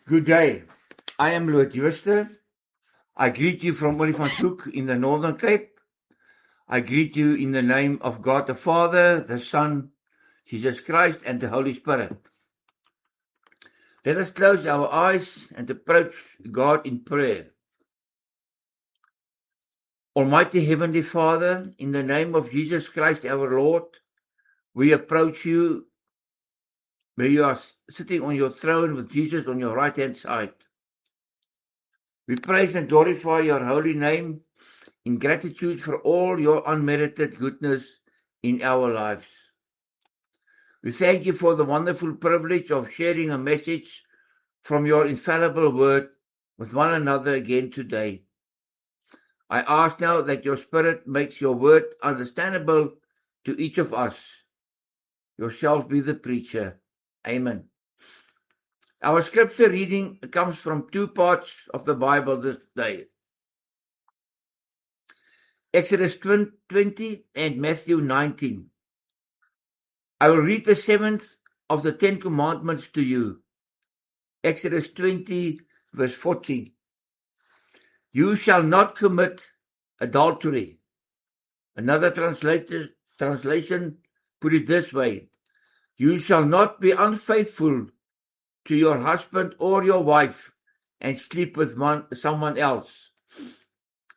Good day. I am Lord Jooste. I greet you from Olifantshoek in the Northern Cape. I greet you in the name of God the Father, the Son, Jesus Christ, and the Holy Spirit. Let us close our eyes and approach God in prayer. Almighty Heavenly Father, in the name of Jesus Christ our Lord, we approach you where you are sitting on your throne with Jesus on your right-hand side. We praise and glorify your holy name in gratitude for all your unmerited goodness in our lives. We thank you for the wonderful privilege of sharing a message from your infallible word with one another again today. I ask now that your Spirit makes your word understandable to each of us. Yourself be the preacher. Amen. Our scripture reading comes from two parts of the Bible this day. Exodus 20 and Matthew 19. I will read the seventh of the 10 commandments to you. Exodus 20 verse 14. You shall not commit adultery. Another translation put it this way. You shall not be unfaithful to your husband or your wife and sleep with someone else.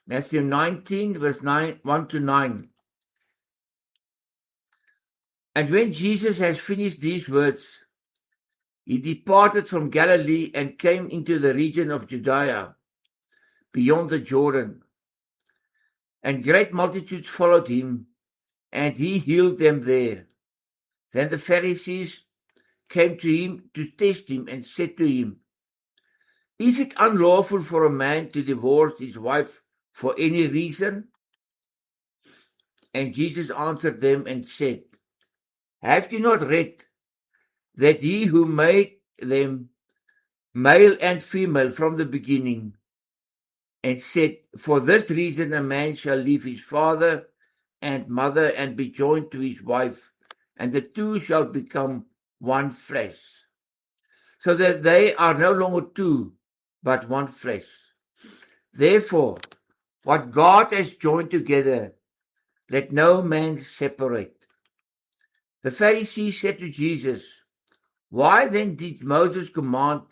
Matthew 19 verse 1 to 9. And when Jesus has finished these words, he departed from Galilee and came into the region of Judea, beyond the Jordan. And great multitudes followed him, and he healed them there. Then the Pharisees came to him to test him and said to him, Is it unlawful for a man to divorce his wife for any reason? And Jesus answered them and said, Have you not read that he who made them male and female from the beginning, and said, For this reason a man shall leave his father and mother and be joined to his wife, and the two shall become one flesh. So that they are no longer two, but one flesh. Therefore, what God has joined together, let no man separate. The Pharisees said to Jesus, Why then did Moses command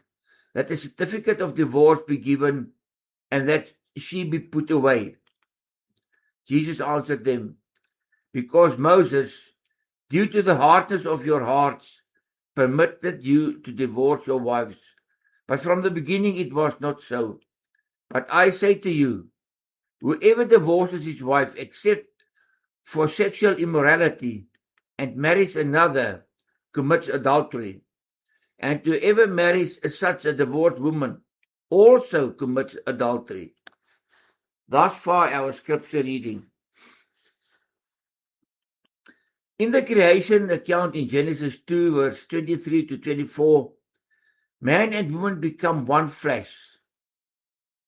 that a certificate of divorce be given and that she be put away? Jesus answered them, Because Moses, due to the hardness of your hearts, permitted you to divorce your wives. But from the beginning it was not so. But I say to you, whoever divorces his wife except for sexual immorality and marries another commits adultery. And whoever marries such a divorced woman also commits adultery. Thus far our scripture reading. In the creation account in Genesis 2 verse 23 to 24, man and woman become one flesh.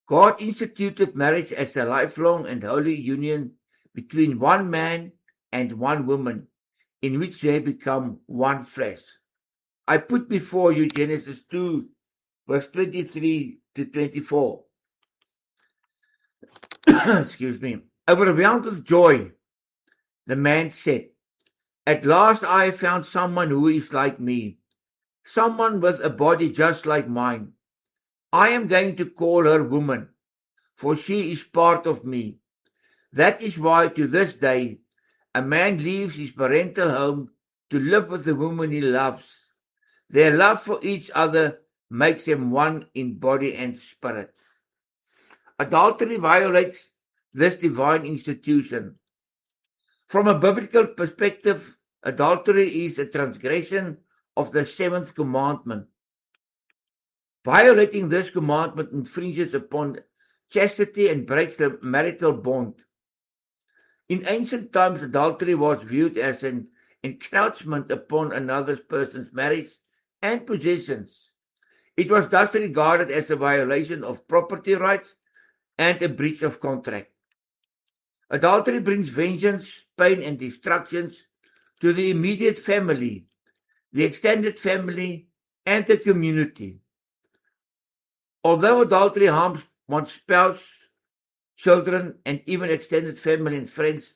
God instituted marriage as a lifelong and holy union between one man and one woman, in which they become one flesh. I put before you Genesis 2 verse 23 to 24. Excuse me. Overwhelmed with joy, the man said, At last I have found someone who is like me, someone with a body just like mine. I am going to call her woman, for she is part of me. That is why to this day a man leaves his parental home to live with the woman he loves. Their love for each other makes them one in body and spirit. Adultery violates this divine institution. From a biblical perspective, adultery is a transgression of the seventh commandment. Violating this commandment infringes upon chastity and breaks the marital bond. In ancient times, adultery was viewed as an encroachment upon another person's marriage and possessions. It was thus regarded as a violation of property rights and a breach of contract. Adultery brings vengeance, pain, and destructions to the immediate family, the extended family, and the community. Although adultery harms one's spouse, children, and even extended family and friends,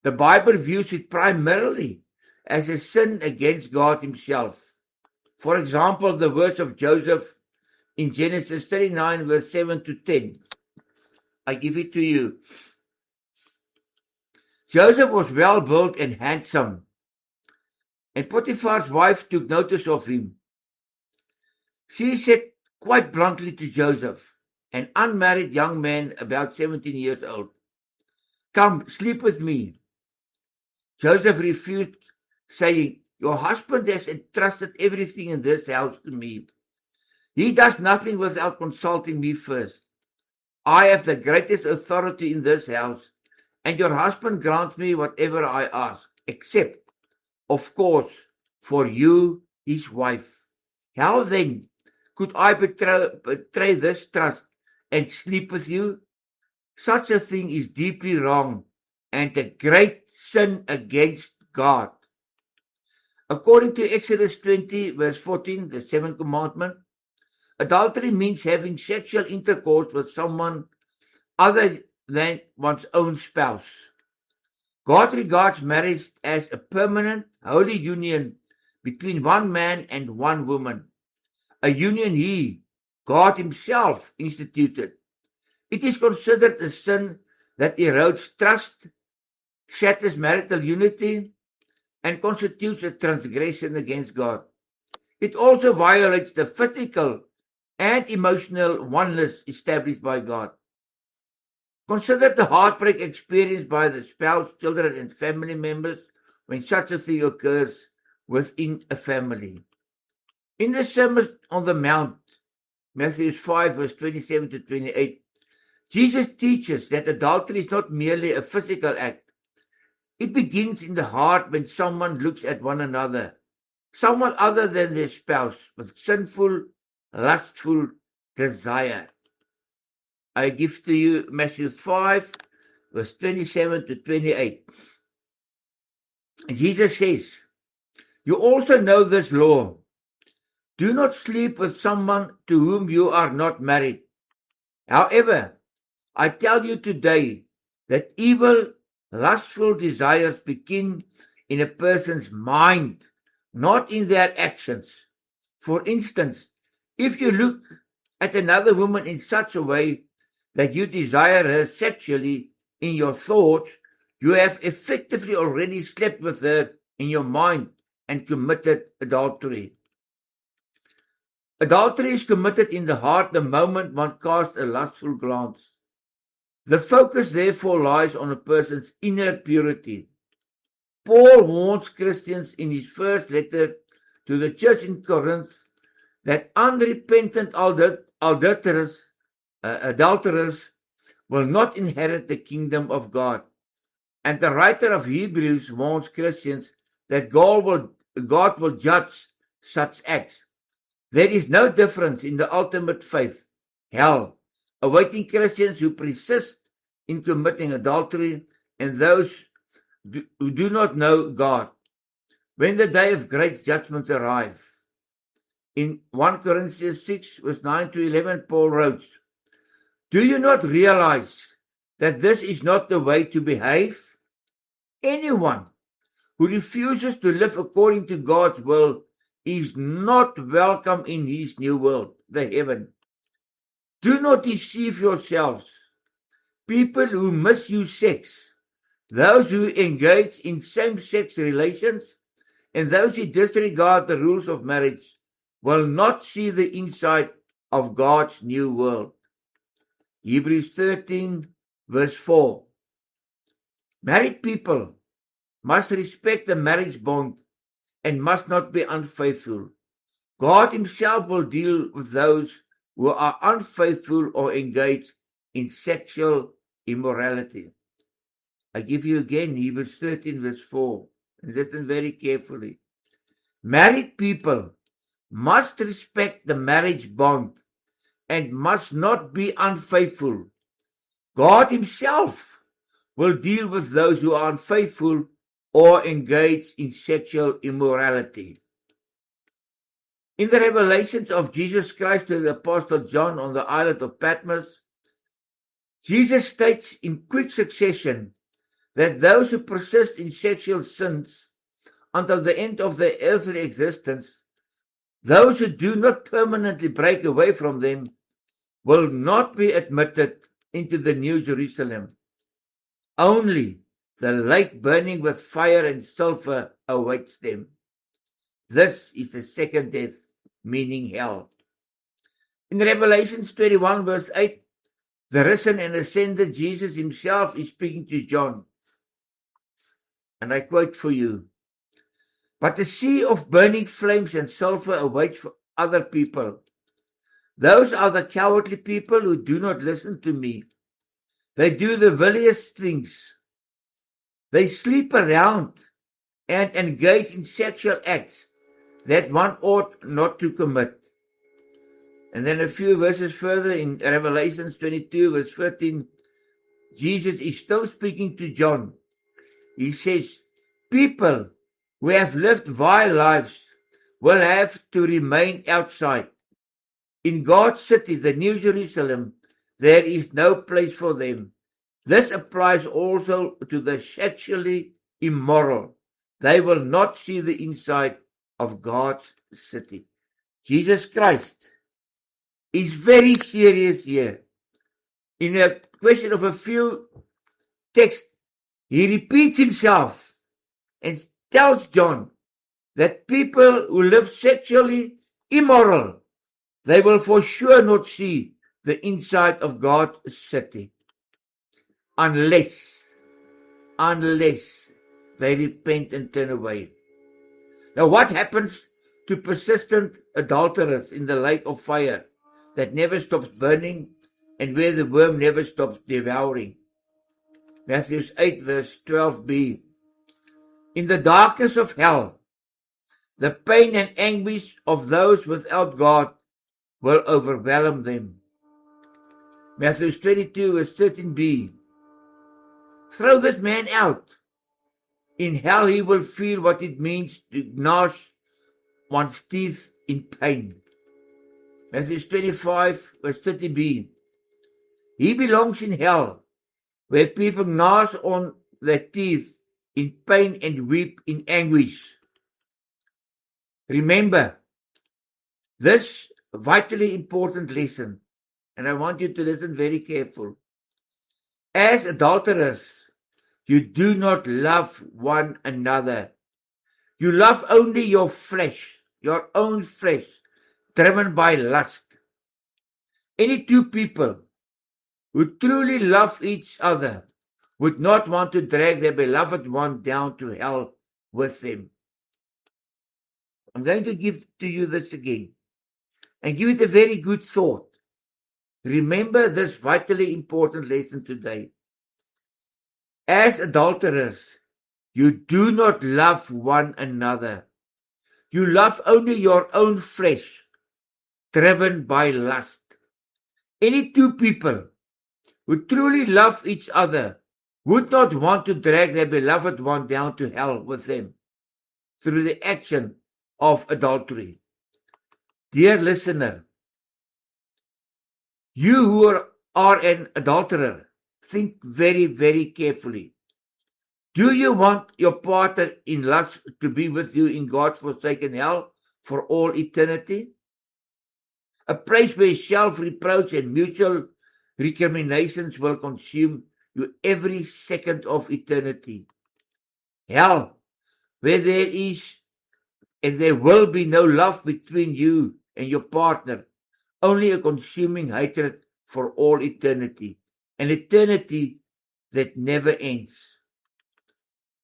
the Bible views it primarily as a sin against God himself. For example, the words of Joseph in Genesis 39, verse 7 to 10. I give it to you. Joseph was well built and handsome, and Potiphar's wife took notice of him. She said quite bluntly to Joseph, an unmarried young man about 17 years old, "Come, sleep with me." Joseph refused, saying, "Your husband has entrusted everything in this house to me. He does nothing without consulting me first. I have the greatest authority in this house, and your husband grants me whatever I ask, except, of course, for you, his wife. How then could I betray this trust and sleep with you? Such a thing is deeply wrong and a great sin against God." According to Exodus 20, verse 14, the seventh commandment, adultery means having sexual intercourse with someone other than one's own spouse. God regards marriage as a permanent, holy union between one man and one woman, a union he, God himself, instituted. It is considered a sin that erodes trust, shatters marital unity, and constitutes a transgression against God. It also violates the physical and emotional oneness established by God. Consider the heartbreak experienced by the spouse, children, and family members when such a thing occurs within a family. In the Sermon on the Mount, Matthew 5, verse 27 to 28, Jesus teaches that adultery is not merely a physical act. It begins in the heart when someone looks at one another, someone other than their spouse, with sinful, lustful desire. I give to you Matthew 5, verse 27 to 28. Jesus says, "You also know this law. Do not sleep with someone to whom you are not married. However, I tell you today that evil, lustful desires begin in a person's mind, not in their actions. For instance, if you look at another woman in such a way that you desire her sexually in your thoughts, you have effectively already slept with her in your mind and committed adultery." Adultery is committed in the heart the moment one casts a lustful glance. The focus therefore lies on a person's inner purity. Paul warns Christians in his first letter to the church in Corinth that unrepentant adulterers will not inherit the kingdom of God. And the writer of Hebrews warns Christians that God will judge such acts. There is no difference in the ultimate faith, hell, awaiting Christians who persist in committing adultery and those who do not know God when the day of great judgment arrives. In 1 Corinthians 6, verse 9 to 11, Paul wrote, "Do you not realize that this is not the way to behave? Anyone who refuses to live according to God's will is not welcome in his new world, the heaven. Do not deceive yourselves. People who misuse sex, those who engage in same-sex relations, and those who disregard the rules of marriage will not see the inside of God's new world." Hebrews 13, verse 4. Married people must respect the marriage bond and must not be unfaithful. God himself will deal with those who are unfaithful or engaged in sexual immorality. I give you again Hebrews 13, verse 4. And listen very carefully. Married people must respect the marriage bond and must not be unfaithful. God himself will deal with those who are unfaithful or engaged in sexual immorality. In the revelations of Jesus Christ to the Apostle John on the island of Patmos, Jesus states in quick succession that those who persist in sexual sins until the end of their earthly existence, those who do not permanently break away from them, will not be admitted into the New Jerusalem. Only the lake burning with fire and sulfur awaits them. This is the second death, meaning hell. In Revelations 21 verse 8, the risen and ascended Jesus himself is speaking to John. And I quote for you, "But a sea of burning flames and sulfur awaits for other people. Those are the cowardly people who do not listen to me. They do the vilest things. They sleep around and engage in sexual acts that one ought not to commit." And then a few verses further in Revelations 22 verse 13, Jesus is still speaking to John. He says, people who have lived vile lives will have to remain outside. In God's city, the New Jerusalem, there is no place for them. This applies also to the sexually immoral. They will not see the inside of God's city. Jesus Christ is very serious here. In a question of a few texts, he repeats himself and tells John that people who live sexually immoral, they will for sure not see the inside of God's city unless they repent and turn away. Now what happens to persistent adulterers in the lake of fire that never stops burning and where the worm never stops devouring? Matthew 8 verse 12b. In the darkness of hell, the pain and anguish of those without God will overwhelm them. Matthew 22 verse 13b. Throw this man out. In hell he will feel what it means to gnash one's teeth in pain. Matthew 25 verse 30b. He belongs in hell, where people gnash on their teeth in pain and weep in anguish. Remember this vitally important lesson, and I want you to listen very careful. As adulterers, you do not love one another. You love only your flesh, your own flesh, driven by lust. Any two people who truly love each other would not want to drag their beloved one down to hell with them. I'm going to give to you this again and give it a very good thought. Remember this vitally important lesson today. As adulterers, you do not love one another. You love only your own flesh, driven by lust. Any two people who truly love each other would not want to drag their beloved one down to hell with them through the action of adultery. Dear listener, you who are an adulterer, think very, very carefully. Do you want your partner in lust to be with you in God's forsaken hell for all eternity? A place where self-reproach and mutual recriminations will consume you every second of eternity. Hell, where there is and there will be no love between you and your partner, only a consuming hatred for all eternity, an eternity that never ends.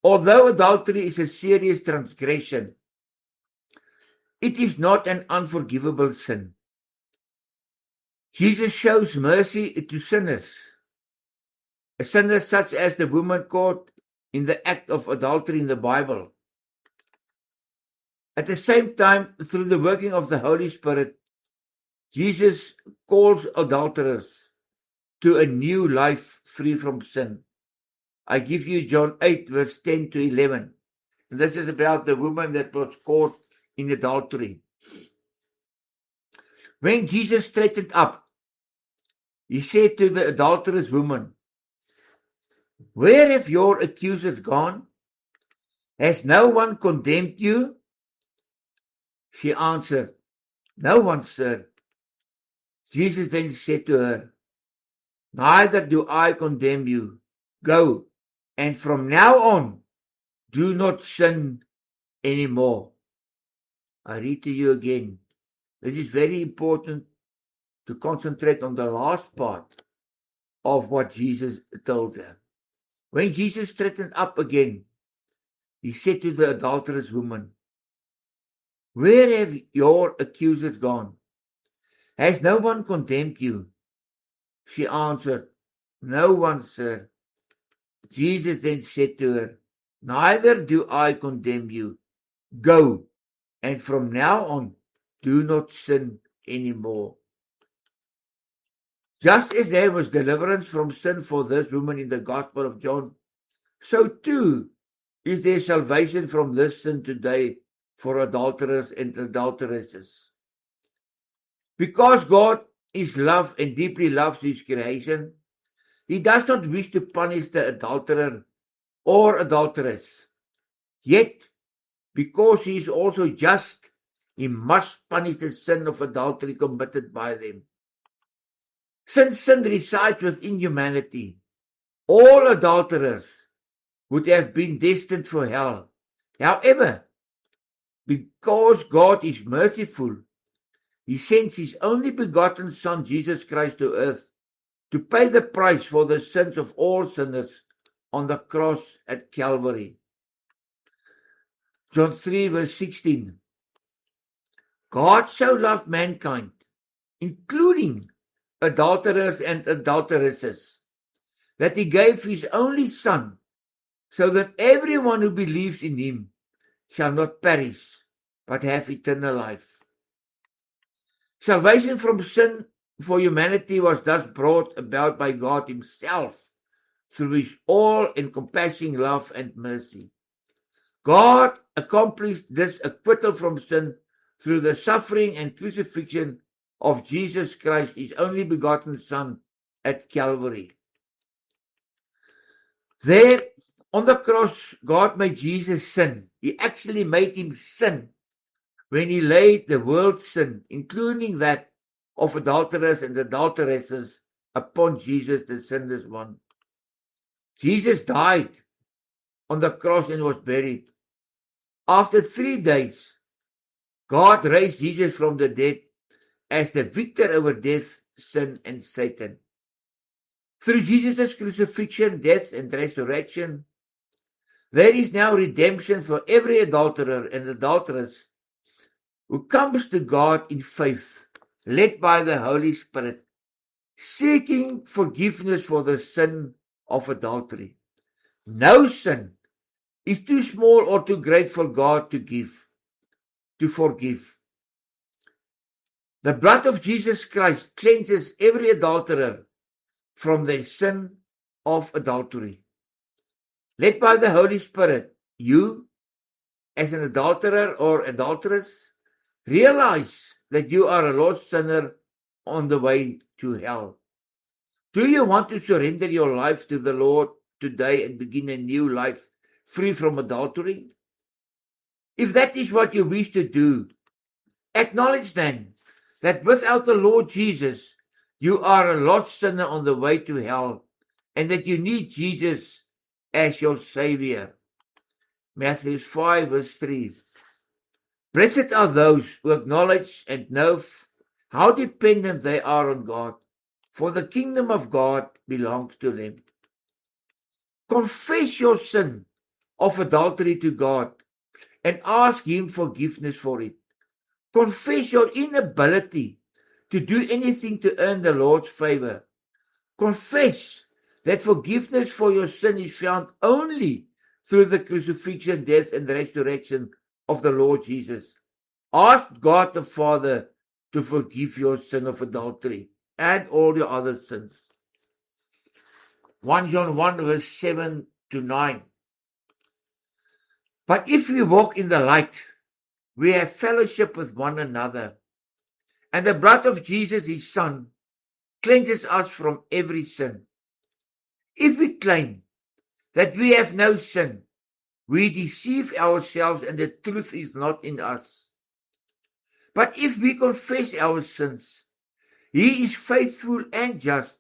Although adultery is a serious transgression, it is not an unforgivable sin. Jesus shows mercy to sinners, a sinner such as the woman caught in the act of adultery in the Bible. At the same time, through the working of the Holy Spirit, Jesus calls adulterers to a new life free from sin. I give you John 8 verse 10 to 11. And this is about the woman that was caught in adultery. When Jesus straightened up, he said to the adulterous woman, "Where have your accusers gone? Has no one condemned you?" She answered, "No one, sir." Jesus then said to her, "Neither do I condemn you. Go, and from now on, do not sin anymore." I read to you again. This is very important to concentrate on the last part of what Jesus told her. When Jesus straightened up again, he said to the adulterous woman, "Where have your accusers gone? Has no one condemned you?" She answered, "No one, sir." Jesus then said to her, "Neither do I condemn you. Go, and from now on, do not sin anymore." Just as there was deliverance from sin for this woman in the Gospel of John, so too is there salvation from this sin today for adulterers and adulteresses. Because God is love and deeply loves his creation, he does not wish to punish the adulterer or adulteress. Yet, because he is also just, he must punish the sin of adultery committed by them. Since sin resides within humanity, all adulterers would have been destined for hell. However, because God is merciful, he sends his only begotten Son, Jesus Christ, to earth to pay the price for the sins of all sinners on the cross at Calvary. John 3 verse 16. God so loved mankind, including adulterers and adulteresses, that he gave his only Son, so that everyone who believes in him shall not perish, but have eternal life. Salvation from sin for humanity was thus brought about by God himself through his all-encompassing love and mercy. God accomplished this acquittal from sin through the suffering and crucifixion of Jesus Christ, his only begotten Son, at Calvary. There on the cross, God made Jesus sin. He actually made him sin when he laid the world's sin, including that of adulterers and adulteresses, upon Jesus, the sinless one. Jesus died on the cross and was buried. After 3 days, God raised Jesus from the dead as the victor over death, sin, and Satan. Through Jesus' crucifixion, death, and resurrection, there is now redemption for every adulterer and adulteress who comes to God in faith, led by the Holy Spirit, seeking forgiveness for the sin of adultery. No sin is too small or too great for God to forgive. The blood of Jesus Christ cleanses every adulterer from their sin of adultery. Led by the Holy Spirit, you, as an adulterer or adulteress, realize that you are a lost sinner on the way to hell. Do you want to surrender your life to the Lord today and begin a new life free from adultery? If that is what you wish to do, acknowledge then that without the Lord Jesus, you are a lost sinner on the way to hell, and that you need Jesus as your Savior. Matthew 5 verse 3. Blessed are those who acknowledge and know how dependent they are on God, for the kingdom of God belongs to them. Confess your sin of adultery to God and ask him forgiveness for it. Confess your inability to do anything to earn the Lord's favor. Confess that forgiveness for your sin is found only through the crucifixion, death, and resurrection of the Lord Jesus. Ask God the Father to forgive your sin of adultery and all your other sins. 1 John 1 verse 7 to 9. But if we walk in the light, we have fellowship with one another, And the blood of Jesus, his Son, cleanses us from every sin. If we claim that we have no sin, we deceive ourselves and the truth is not in us. But if we confess our sins, he is faithful and just.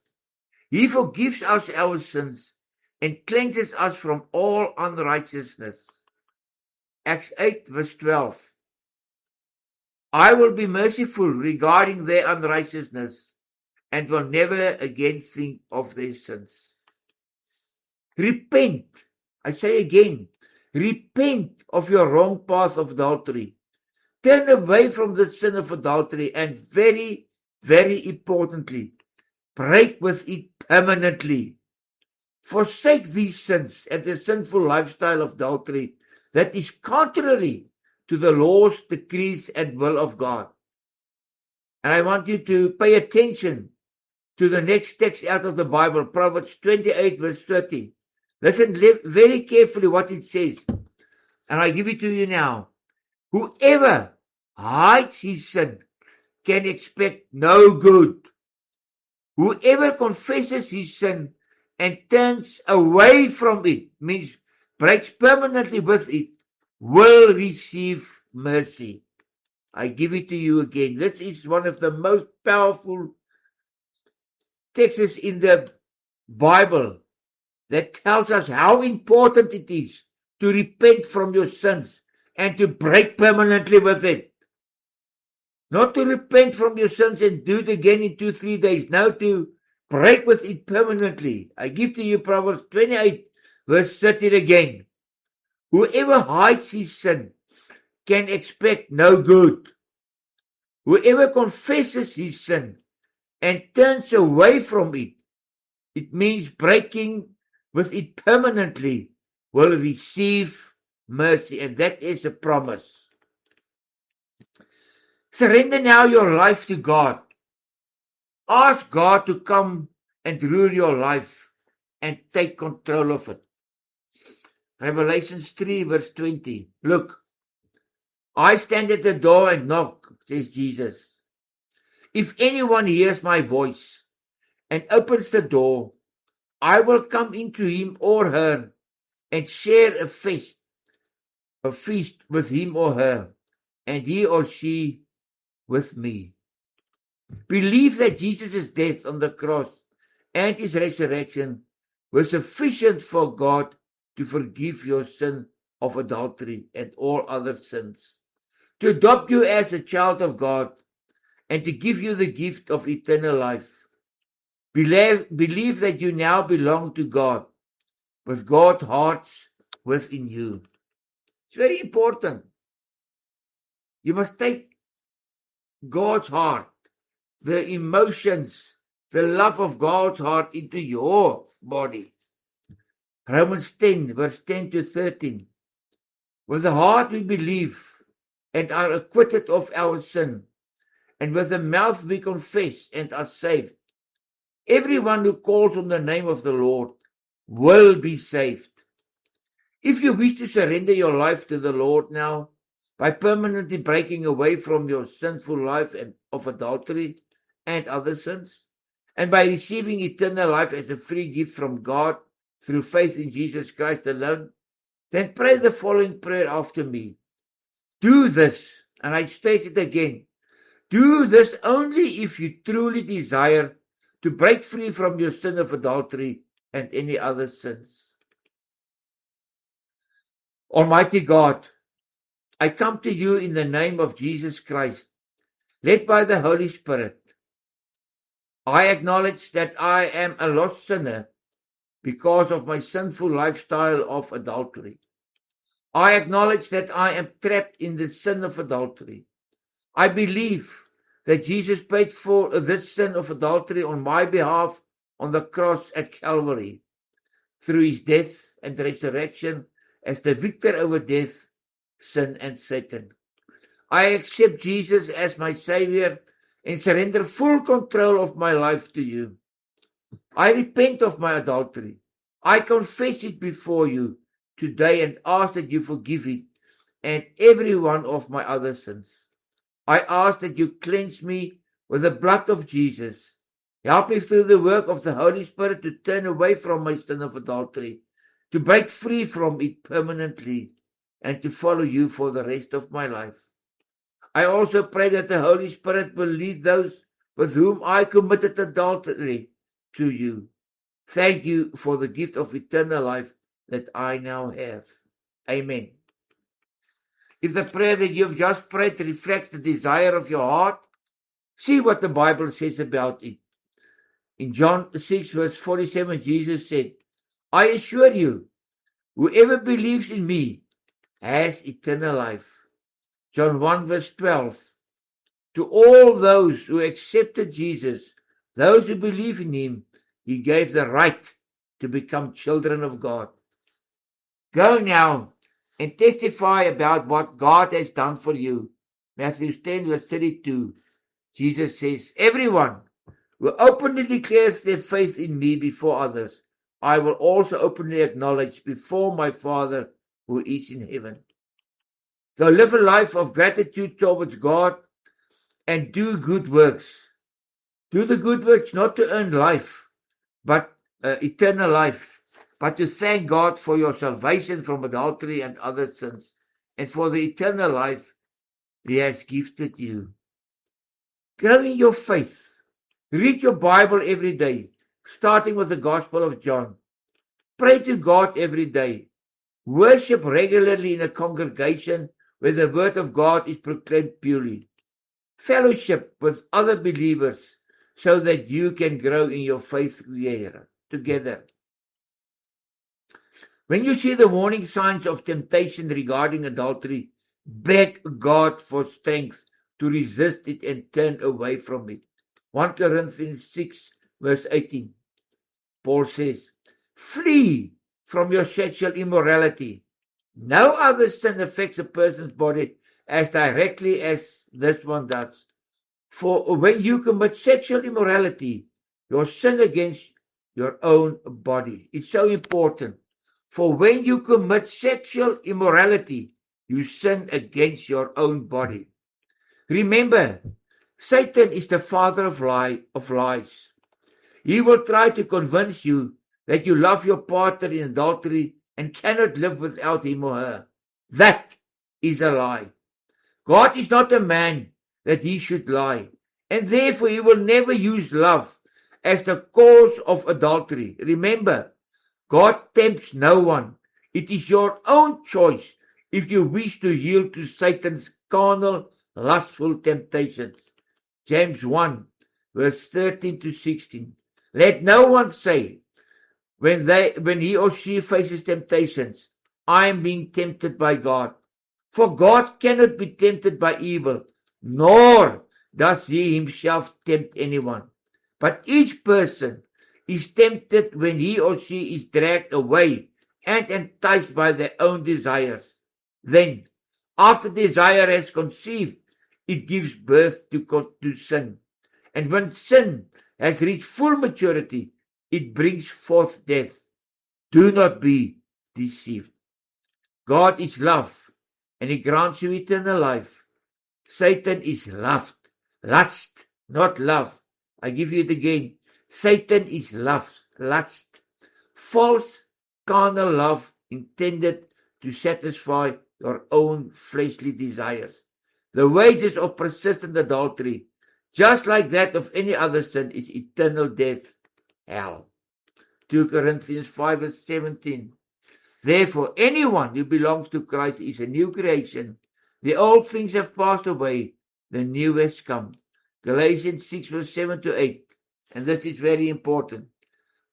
He forgives us our sins and cleanses us from all unrighteousness. Acts 8 verse 12. I will be merciful regarding their unrighteousness and will never again think of their sins. Repent. I say again, repent of your wrong path of adultery. Turn away from the sin of adultery and very, very importantly, break with it permanently. Forsake these sins and the sinful lifestyle of adultery that is contrary to the laws, decrees, and will of God. And I want you to pay attention to the next text out of the Bible, Proverbs 28 verse 30. Listen very carefully what it says. And I give it to you now. Whoever hides his sin can expect no good. Whoever confesses his sin and turns away from it, means breaks permanently with it, will receive mercy. I give it to you again. This is one of the most powerful texts in the Bible that tells us how important it is to repent from your sins and to break permanently with it. Not to repent from your sins and do it again in 2-3 days. No, to break with it permanently. I give to you Proverbs 28 verse 13 again. Whoever hides his sin can expect no good. Whoever confesses his sin and turns away from it, it means breaking with it permanently, will receive mercy. And that is a promise. Surrender now your life to God. Ask God to come and rule your life and take control of it. Revelations 3 verse 20. Look, I stand at the door and knock, says Jesus. If anyone hears my voice and opens the door, I will come into him or her and share a feast with him or her, and he or she with me. Believe that Jesus' death on the cross and his resurrection were sufficient for God to forgive your sin of adultery and all other sins, to adopt you as a child of God, and to give you the gift of eternal life. Believe that you now belong to God, with God's heart within you. It's very important. You must take God's heart, the emotions, the love of God's heart into your body. Romans 10 verse 10 to 13. With the heart we believe and are acquitted of our sin, and with the mouth we confess and are saved. Everyone who calls on the name of the Lord will be saved. If you wish to surrender your life to the Lord now, by permanently breaking away from your sinful life and of adultery and other sins, and by receiving eternal life as a free gift from God through faith in Jesus Christ alone, then pray the following prayer after me. Do this, and I state it again, do this only if you truly desire to break free from your sin of adultery and any other sins. Almighty God, I come to you in the name of Jesus Christ, led by the Holy Spirit. I acknowledge that I am a lost sinner because of my sinful lifestyle of adultery. I acknowledge that I am trapped in the sin of adultery. I believe that Jesus paid for this sin of adultery on my behalf on the cross at Calvary, through his death and resurrection as the victor over death, sin, and Satan. I accept Jesus as my Savior and surrender full control of my life to you. I repent of my adultery. I confess it before you today and ask that you forgive it and every one of my other sins. I ask that you cleanse me with the blood of Jesus. Help me through the work of the Holy Spirit to turn away from my sin of adultery, to break free from it permanently, and to follow you for the rest of my life. I also pray that the Holy Spirit will lead those with whom I committed adultery to you. Thank you for the gift of eternal life that I now have. Amen. If the prayer that you've just prayed reflects the desire of your heart, see what the Bible says about it. In John 6 verse 47, Jesus said, I assure you, whoever believes in me has eternal life. John 1 verse 12, to all those who accepted Jesus, those who believe in him, he gave the right to become children of God. Go now and testify about what God has done for you. Matthew 10 verse 32, Jesus says, everyone who openly declares their faith in me before others, I will also openly acknowledge before my Father who is in heaven. So live a life of gratitude towards God and do good works. Do the good works not to earn life, but eternal life, but to thank God for your salvation from adultery and other sins, and for the eternal life he has gifted you. Grow in your faith. Read your Bible every day, starting with the Gospel of John. Pray to God every day. Worship regularly in a congregation where the word of God is proclaimed purely. Fellowship with other believers so that you can grow in your faith together. When you see the warning signs of temptation regarding adultery, beg God for strength to resist it and turn away from it. 1 Corinthians 6 verse 18. Paul says, flee from your sexual immorality. No other sin affects a person's body as directly as this one does. For when you commit sexual immorality, you sin against your own body. It's so important. For when you commit sexual immorality, you sin against your own body. Remember, Satan is the father of lies. He will try to convince you that you love your partner in adultery and cannot live without him or her. That is a lie. God is not a man that he should lie, and therefore he will never use love as the cause of adultery. Remember, God tempts no one. It is your own choice if you wish to yield to Satan's carnal, lustful temptations. James 1, verse 13 to 16. Let no one say, when he or she faces temptations, I am being tempted by God. For God cannot be tempted by evil, nor does he himself tempt anyone. But each person is tempted when he or she is dragged away and enticed by their own desires. Then, after desire has conceived, it gives birth to sin. And when sin has reached full maturity, it brings forth death. Do not be deceived. God is love, and he grants you eternal life. Satan is lust, not love. I give you it again. Satan is lust. False, carnal love intended to satisfy your own fleshly desires. The wages of persistent adultery, just like that of any other sin, is eternal death, hell. 2 Corinthians 5 verse 17. Therefore, anyone who belongs to Christ is a new creation. The old things have passed away, the new has come. Galatians 6 verse 7 to 8. And this is very important.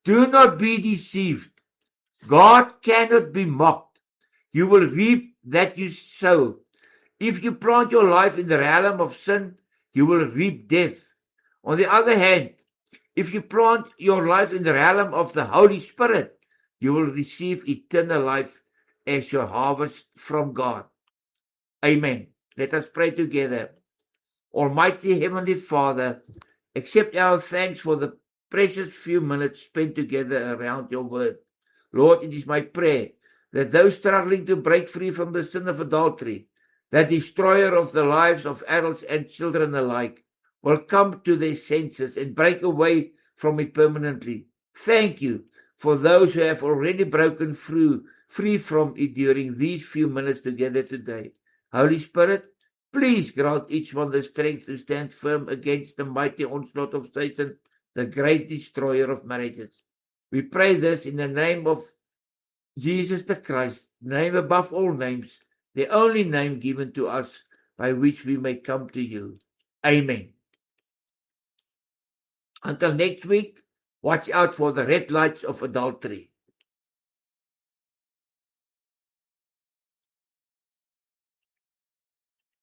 Do not be deceived. God cannot be mocked. You will reap that you sow. If you plant your life in the realm of sin, you will reap death. On the other hand, if you plant your life in the realm of the Holy Spirit, you will receive eternal life as your harvest from God. Amen. Let us pray together. Almighty Heavenly Father, accept our thanks for the precious few minutes spent together around your word. Lord, it is my prayer that those struggling to break free from the sin of adultery, that destroyer of the lives of adults and children alike, will come to their senses and break away from it permanently. Thank you for those who have already broken free from it during these few minutes together today. Holy Spirit, please grant each one the strength to stand firm against the mighty onslaught of Satan, the great destroyer of marriages. We pray this in the name of Jesus the Christ, name above all names, the only name given to us by which we may come to you. Amen. Until next week, watch out for the red lights of adultery.